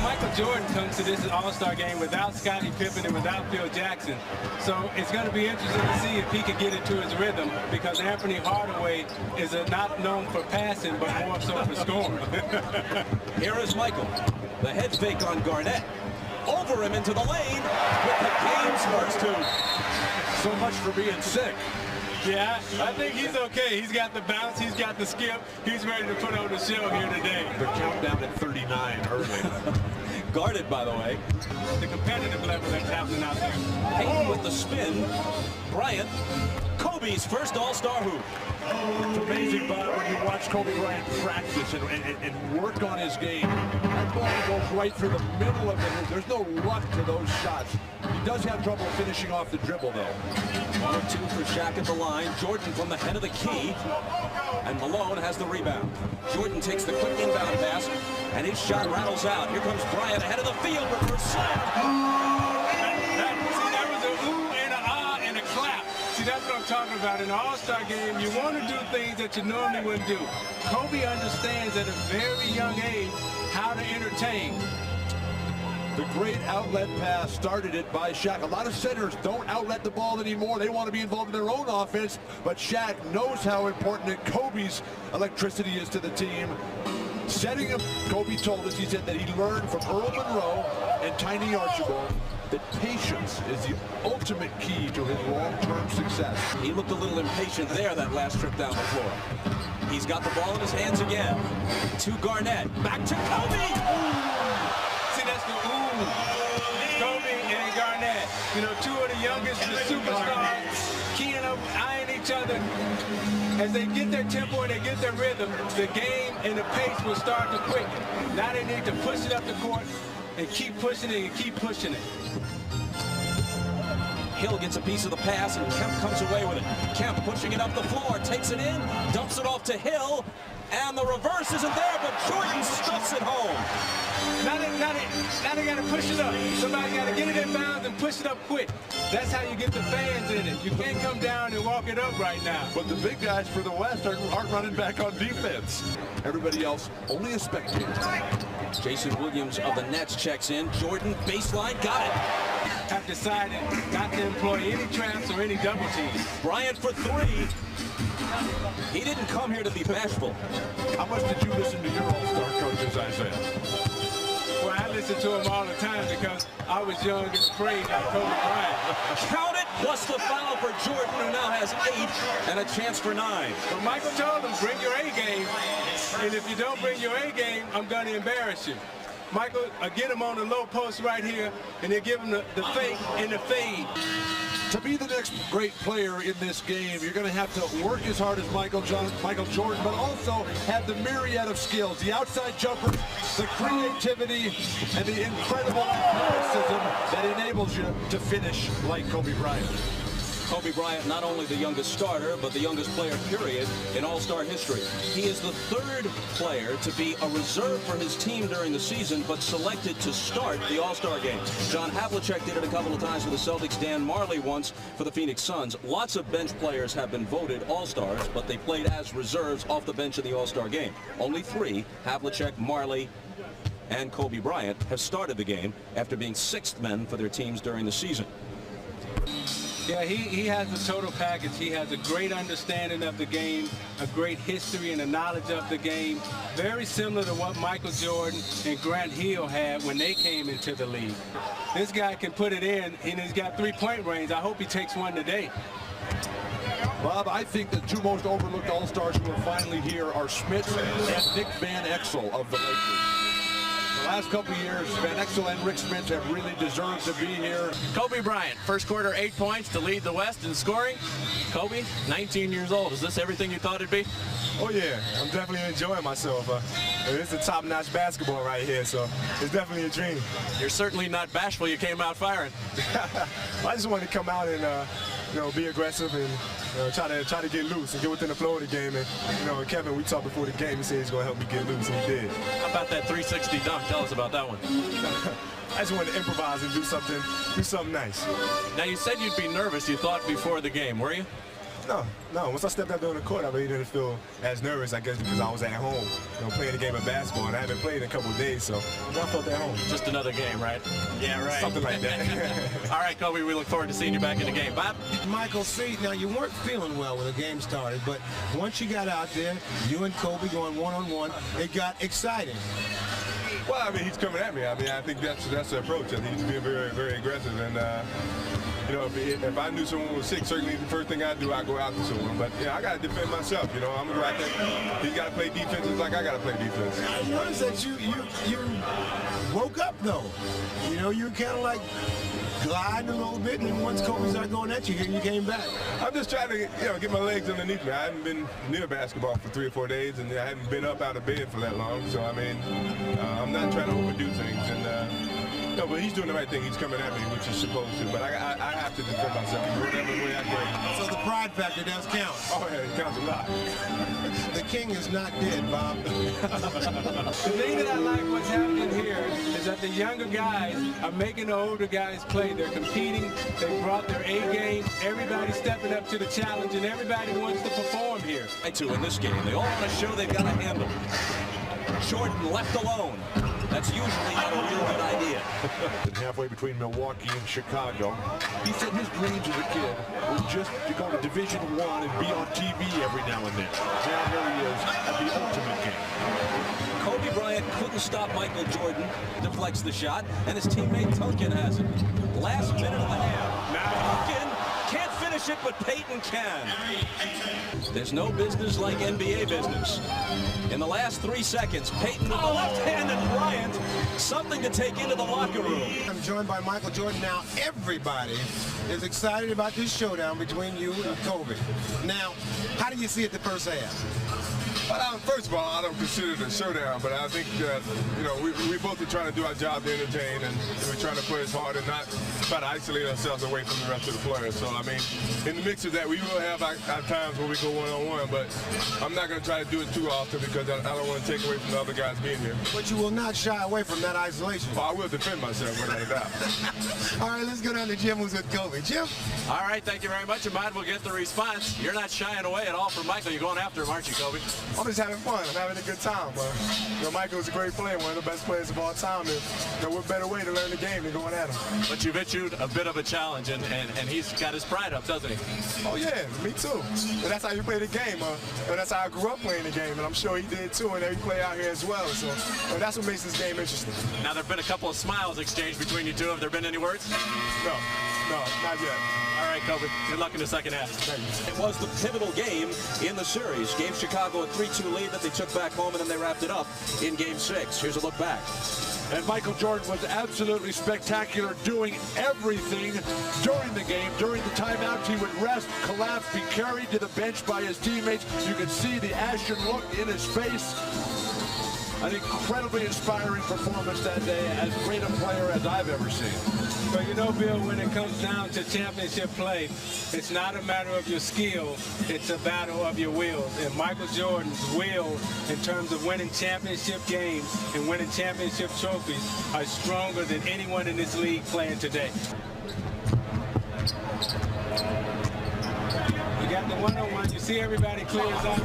Michael Jordan comes to this All-Star game without Scottie Pippen and without Phil Jackson. So it's going to be interesting to see if he can get into his rhythm, because Anthony Hardaway is not known for passing, but more so for scoring. Here is Michael. The head fake on Garnett. Over him into the lane with the game's first two. So much for being sick. Yeah, I think he's okay. He's got the bounce, he's got the skip. He's ready to put on the show here today. The countdown at 39 early. Guarded, by the way. The competitive level that's happening out there. Payton with the spin. Bryant. Kobe's first All-Star hoop. It's amazing, Bob, when you watch Kobe Bryant practice and work on his game. That ball goes right through the middle of the hoop. There's no luck to those shots. He does have trouble finishing off the dribble, though. 1 or 2 for Shaq at the line. Jordan from the head of the key. And Malone has the rebound. Jordan takes the quick inbound pass, and his shot rattles out. Here comes Bryant ahead of the field. Reverse slam. That's what I'm talking about. In an All-Star game, you want to do things that you normally wouldn't do. Kobe understands at a very young age how to entertain. The great outlet pass started it by Shaq. A lot of centers don't outlet the ball anymore. They want to be involved in their own offense, but Shaq knows how important Kobe's electricity is to the team. Setting him, Kobe told us, he said that he learned from Earl Monroe and Tiny Archibald that patience is the ultimate key to his long-term success. He looked a little impatient there that last trip down the floor. He's got the ball in his hands again. To Garnett. Back to Kobe. See, that's the ooh. Kobe and Garnett. You know, two of the youngest, the superstars, keying up, eyeing each other. As they get their tempo and they get their rhythm, the game and the pace will start to quicken. Now they need to push it up the court and keep pushing it and keep pushing it. Hill gets a piece of the pass, and Kemp comes away with it. Kemp pushing it up the floor, takes it in, dumps it off to Hill, and the reverse isn't there, but Jordan stuffs it home. Now they got to push it up. Somebody got to get it in bounds and push it up quick. That's how you get the fans in it. You can't come down and walk it up right now. But the big guys for the West aren't running back on defense. Everybody else only a spectator. Jason Williams of the Nets checks in. Jordan, baseline, got it. Have decided not to employ any traps or any double teams. Bryant for 3. He didn't come here to be bashful. How much did you listen to your All-Star coaches, Isaiah? Well, I listen to him all the time because I was young and afraid like Kobe Bryant. Count it, plus the foul for Jordan, who now has 8 and a chance for 9. But Michael told him, bring your A game. And if you don't bring your A game, I'm going to embarrass you. Michael, get him on the low post right here, and then give him the fake and the fade. To be the next great player in this game, you're going to have to work as hard as Michael Jordan, but also have the myriad of skills, the outside jumper, the creativity, and the incredible athleticism that enables you to finish like Kobe Bryant. Kobe Bryant, not only the youngest starter, but the youngest player, period, in All-Star history. He is the 3rd player to be a reserve for his team during the season, but selected to start the All-Star game. John Havlicek did it a couple of times for the Celtics, Dan Marley once for the Phoenix Suns. Lots of bench players have been voted All-Stars, but they played as reserves off the bench in the All-Star game. Only 3, Havlicek, Marley, and Kobe Bryant, have started the game after being 6th men for their teams during the season. Yeah, he has a total package. He has a great understanding of the game, a great history and a knowledge of the game, very similar to what Michael Jordan and Grant Hill had when they came into the league. This guy can put it in, and he's got 3-point range. I hope he takes one today. Bob, I think the 2 most overlooked All-Stars who are finally here are Smits and Nick Van Exel of the Lakers. The last couple of years, Van Exel and Rick Smits have really deserved to be here. Kobe Bryant, first quarter 8 points to lead the West in scoring. Kobe, 19 years old. Is this everything you thought it'd be? Oh yeah, I'm definitely enjoying myself. It's a top-notch basketball right here, so it's definitely a dream. You're certainly not bashful. You came out firing. I just wanted to come out and be aggressive and try to get loose and get within the flow of the game. And Kevin, we talked before the game. He said he's gonna help me get loose, and he did. How about that 360 dunk? Tell us about that one. I just wanted to improvise and do something nice. Now, you said you'd be nervous, you thought, before the game, were you? No. Once I stepped out there on the court, I really didn't feel as nervous, I guess, because I was at home, playing the game of basketball, and I haven't played in a couple of days, so I felt at home. Just another game, right? Yeah, right. Something like that. All right, Kobe, we look forward to seeing you back in the game. Bob? Michael, see, now you weren't feeling well when the game started, but once you got out there, you and Kobe going one-on-one, it got exciting. Well, I mean, he's coming at me. I mean, I think that's the approach. I think he's being very, very aggressive. And, you know, if I knew someone was sick, certainly the first thing I'd do, I'd go out to someone. But, yeah, I got to defend myself. You know, I'm going to go out there. He's got to play defense just like I got to play defense. I noticed that you woke up, though. You know, you kind of like gliding a little bit, and once Kobe started going at you, you came back. I'm just trying to, you know, get my legs underneath me. I haven't been near basketball for 3 or 4 days, and I haven't been up out of bed for that long. So, I mean, I'm not trying to overdo things. And, no, but he's doing the right thing. He's coming at me, which he's supposed to. But I have to defend myself whatever way I can. So the pride factor does count. Oh, yeah, it counts a lot. The king is not dead, Bob. The thing that I like what's happening here is that the younger guys are making the older guys play. They're competing. They brought their A game. Everybody's stepping up to the challenge, and everybody wants to perform here. In this game, they all want to show they've got a handle. Jordan left alone. That's usually not a real good idea. And halfway between Milwaukee and Chicago, he said his dreams as a kid was just to go to Division I and be on TV every now and then. Now here he is at the ultimate game. Kobe Bryant couldn't stop Michael Jordan, deflects the shot, and his teammate Duncan has it. Last minute of the half. Now Duncan can't finish it, but Peyton can. There's no business like NBA business. In the last 3 seconds, Peyton with the left-handed Bryant, something to take into the locker room. I'm joined by Michael Jordan. Now everybody is excited about this showdown between you and Kobe. Now, how do you see it the first half? Well, first of all, I don't consider it a showdown, but I think that, you know, we both are trying to do our job to entertain, and we're trying to play as hard and not try to isolate ourselves away from the rest of the players. So, I mean, in the mix of that, we will have our times where we go one-on-one, but I'm not going to try to do it too often because I don't want to take away from the other guys being here. But you will not shy away from that isolation. Well, I will defend myself without a doubt. All right, let's go down to Jim, who's with Kobe. Jim? All right, thank you very much. And Ahmad will get the response. You're not shying away at all from Michael. You're going after him, aren't you, Kobe? I'm just having fun. I'm having a good time. You know, Michael's a great player, one of the best players of all time. And, you know, what better way to learn the game than going at him? But you've issued a bit of a challenge, and he's got his pride up, doesn't he? Oh, yeah, me too. And that's how you play the game. And that's how I grew up playing the game, and I'm sure he did too, and every player out here as well. So that's what makes this game interesting. Now, there have been a couple of smiles exchanged between you two. Have there been any words? No, not yet. All right, Kobe. Good luck in the second half. It was the pivotal game in the series. Gave Chicago a 3-2 lead that they took back home, and then they wrapped it up in Game 6. Here's a look back. And Michael Jordan was absolutely spectacular, doing everything during the game. During the timeouts, he would rest, collapse, be carried to the bench by his teammates. You could see the ashen look in his face. An incredibly inspiring performance that day, as great a player as I've ever seen. But you know, Bill, when it comes down to championship play, it's not a matter of your skill, it's a battle of your will. And Michael Jordan's will in terms of winning championship games and winning championship trophies are stronger than anyone in this league playing today. You got the one-on-one, you see everybody clears up.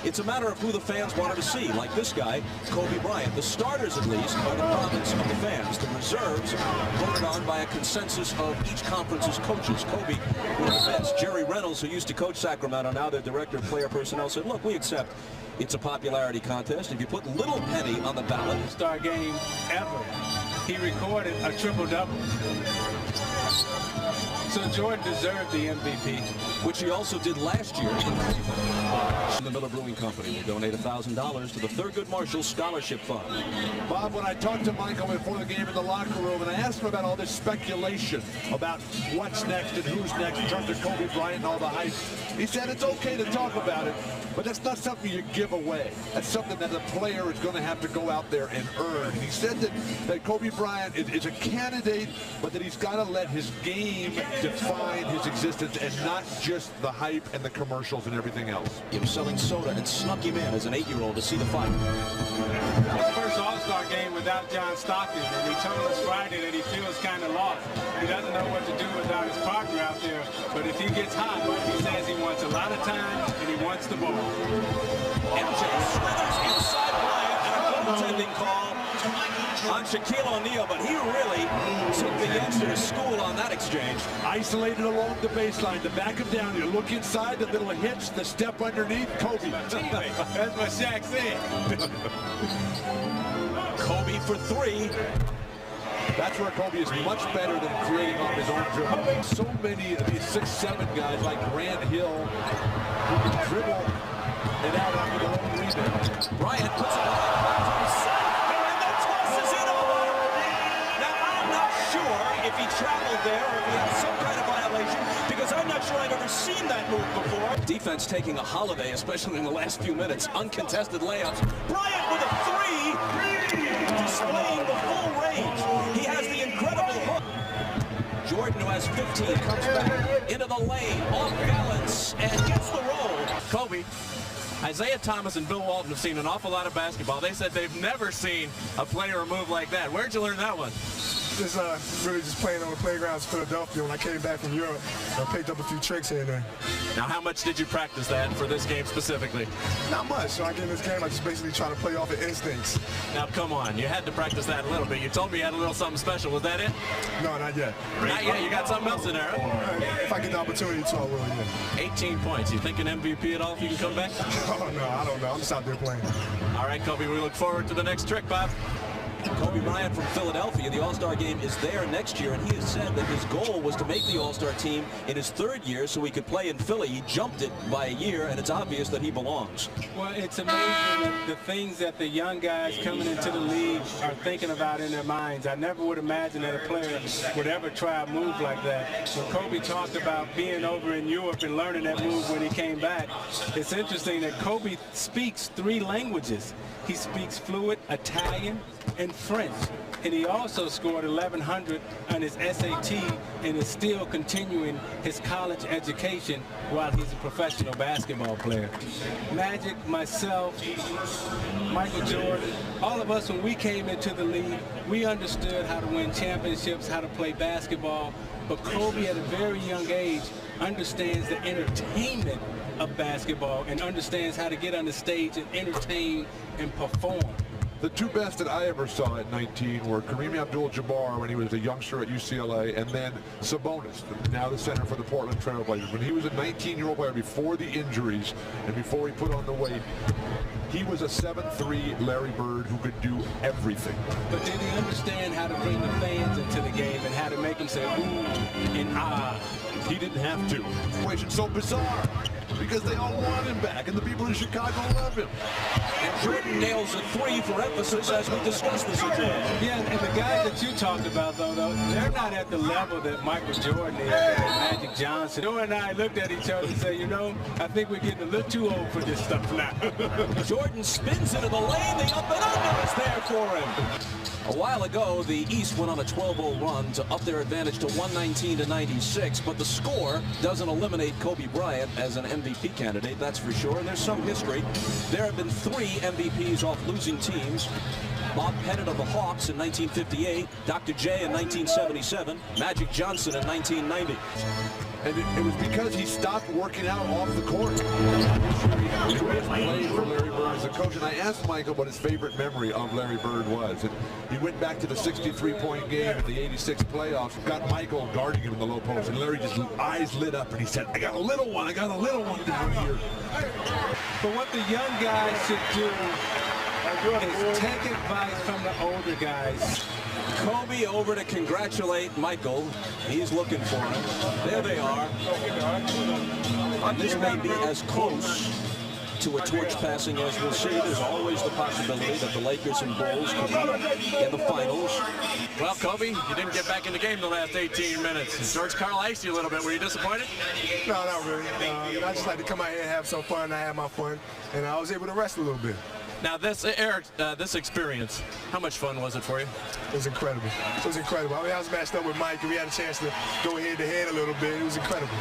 It's a matter of who the fans wanted to see, like this guy, Kobe Bryant. The starters, at least, are the province of the fans. The reserves voted on by a consensus of each conference's coaches. Kobe with the best. Jerry Reynolds, who used to coach Sacramento, now their director of player personnel, said, look, we accept it's a popularity contest. If you put Little Penny on the ballot. Star game ever. He recorded a triple-double. So Jordan deserved the MVP. Which he also did last year in Cleveland. The Miller Brewing Company will donate $1,000 to the Thurgood Marshall Scholarship Fund. Bob, when I talked to Michael before the game in the locker room, and I asked him about all this speculation about what's next and who's next in terms of Kobe Bryant and all the hype, he said it's okay to talk about it, but that's not something you give away. That's something that the player is going to have to go out there and earn. He said that Kobe Bryant is a candidate, but that he's got to let his game define his existence and not just the hype and the commercials and everything else. Selling sparkling soda and snuck him in as an 8-year-old to see the fight. His first All-Star game without John Stockton, and he told us Friday that he feels kind of lost. He doesn't know what to do without his partner out there, but if he gets hot, he says he wants a lot of time and he wants the ball. MJ slithers inside Bryant, and a goaltending call on Shaquille O'Neal, but he really took the youngster to school on that exchange. Isolated along the baseline, to back him down. You look inside, the little hitch, the step underneath, Kobe. That's what Shaq said. Kobe for 3. That's where Kobe is much better than creating off his own dribble. So many of these 6'7" guys like Grant Hill who can dribble it out after their own rebound. Bryant puts it on himself, and then tosses it over. Now, I'm not sure if he traveled there or if he had some kind of violation, because I'm not sure I've ever seen that move before. Defense taking a holiday, especially in the last few minutes. Uncontested layups. Bryant with a 3, displaying the full range. He has the incredible hook. Jordan, who has 15, comes back into the lane, off balance, and gets the roll. Kobe, Isaiah Thomas and Bill Walton have seen an awful lot of basketball. They said they've never seen a player move like that. Where'd you learn that one? Just really just playing on the playgrounds in Philadelphia. When I came back from Europe, I picked up a few tricks here and there. Now, how much did you practice that for this game specifically? Not much. So I get in this game, I just basically try to play off the instincts. Now, come on. You had to practice that a little bit. You told me you had a little something special. Was that it? No, not yet. Not yet. You got something else in there, huh? If I get the opportunity to, I will, yeah. 18 points. You thinking MVP at all if you can come back? Oh, no, I don't know. I'm just out there playing. All right, Kobe, we look forward to the next trick, Bob. Kobe Bryant from Philadelphia. The All-Star game is there next year, and he has said that his goal was to make the All-Star team in his 3rd year so he could play in Philly. He jumped it by a year, and it's obvious that he belongs. Well, it's amazing the things that the young guys coming into the league are thinking about in their minds. I never would imagine that a player would ever try a move like that. When Kobe talked about being over in Europe and learning that move when he came back, it's interesting that Kobe speaks 3 languages. He speaks fluent Italian and French, and he also scored 1,100 on his SAT and is still continuing his college education while he's a professional basketball player. Magic, myself, Michael Jordan, all of us, when we came into the league, we understood how to win championships, how to play basketball, but Kobe at a very young age understands the entertainment of basketball and understands how to get on the stage and entertain and perform. The 2 best that I ever saw at 19 were Kareem Abdul-Jabbar when he was a youngster at UCLA, and then Sabonis, now the center for the Portland Trail Blazers. When he was a 19-year-old player before the injuries and before he put on the weight, he was a 7'3" Larry Bird who could do everything. But did he understand how to bring the fans into the game and how to make them say ooh and ah? He didn't have to. Situation's so bizarre because they all want him back, and the people in Chicago love him. And Jordan nails a 3 for emphasis as we discuss this situation. Yeah, and the guys that you talked about, though, they're not at the level that Michael Jordan is and Magic Johnson. Joe and I looked at each other and said, you know, I think we're getting a little too old for this stuff now. Jordan spins into the lane. The up and under is there for him. A while ago, the East went on a 12-0 run to up their advantage to 119-96, but the score doesn't eliminate Kobe Bryant as an MVP candidate, that's for sure, and there's some history. There have been 3 MVPs off losing teams. Bob Pettit of the Hawks in 1958, Dr. J in 1977, Magic Johnson in 1990. And it was because he stopped working out off the court. He was playing for Larry Bird as a coach, and I asked Michael what his favorite memory of Larry Bird was. And he went back to the 63-point game in the '86 playoffs, got Michael guarding him in the low post, and Larry just eyes lit up, and he said, I got a little one down here. But what the young guys should do is take advice from the older guys. Kobe over to congratulate Michael. He's looking for him. There they are. And this may be as close to a torch passing as we'll see. There's always the possibility that the Lakers and Bulls could be in the finals. Well, Kobe, you didn't get back in the game the last 18 minutes. George Karl iced you a little bit. Were you disappointed? No, not really. I just like to come out here and have some fun. I had my fun, and I was able to rest a little bit. Now, Eric, this experience, how much fun was it for you? It was incredible. It was incredible. I mean, I was matched up with Mike, and we had a chance to go head-to-head a little bit. It was incredible.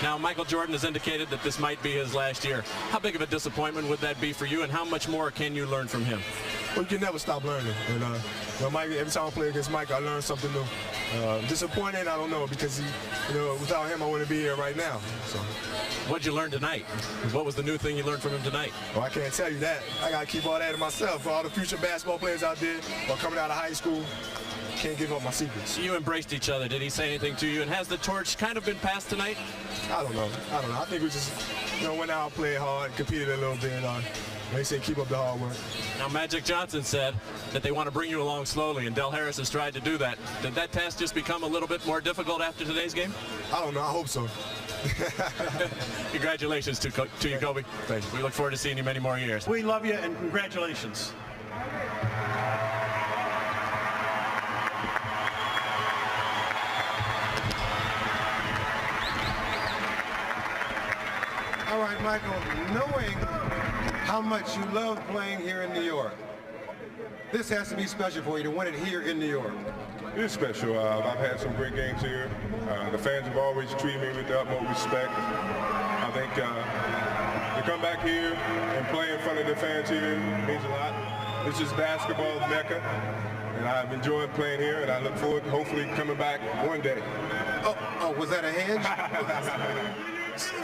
Now, Michael Jordan has indicated that this might be his last year. How big of a disappointment would that be for you, and how much more can you learn from him? Well, you can never stop learning. And, Mike, every time I play against Mike, I learn something new. Disappointed, I don't know, because without him, I wouldn't be here right now. So. What'd you learn tonight? What was the new thing you learned from him tonight? Well, I can't tell you that. I got to keep all that to myself. For all the future basketball players out there or coming out of high school, can't give up my secrets. You embraced each other. Did he say anything to you? And has the torch kind of been passed tonight? I don't know. I think we just, went out, played hard, competed a little bit. They say keep up the hard work. Now, Magic Johnson said that they want to bring you along slowly, and Del Harris has tried to do that. Did that task just become a little bit more difficult after today's game? I don't know. I hope so. Congratulations to you, Kobe. Thank you. We look forward to seeing you many more years. We love you, and congratulations. All right, Michael, knowing how much you love playing here in New York, this has to be special for you to win it here in New York. It is special. I've had some great games here. The fans have always treated me with the utmost respect. I think to come back here and play in front of the fans here means a lot. This is basketball Mecca, and I've enjoyed playing here, and I look forward to hopefully coming back one day. Oh, was that a hedge?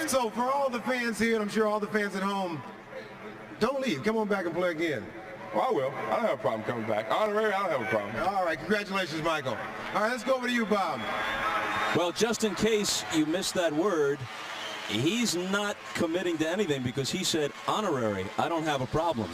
So for all the fans here, and I'm sure all the fans at home, don't leave. Come on back and play again. Well, I will. I don't have a problem coming back. Honorary, I don't have a problem. All right, congratulations, Michael. All right, let's go over to you, Bob. Well, just in case you missed that word, he's not committing to anything because he said honorary. I don't have a problem.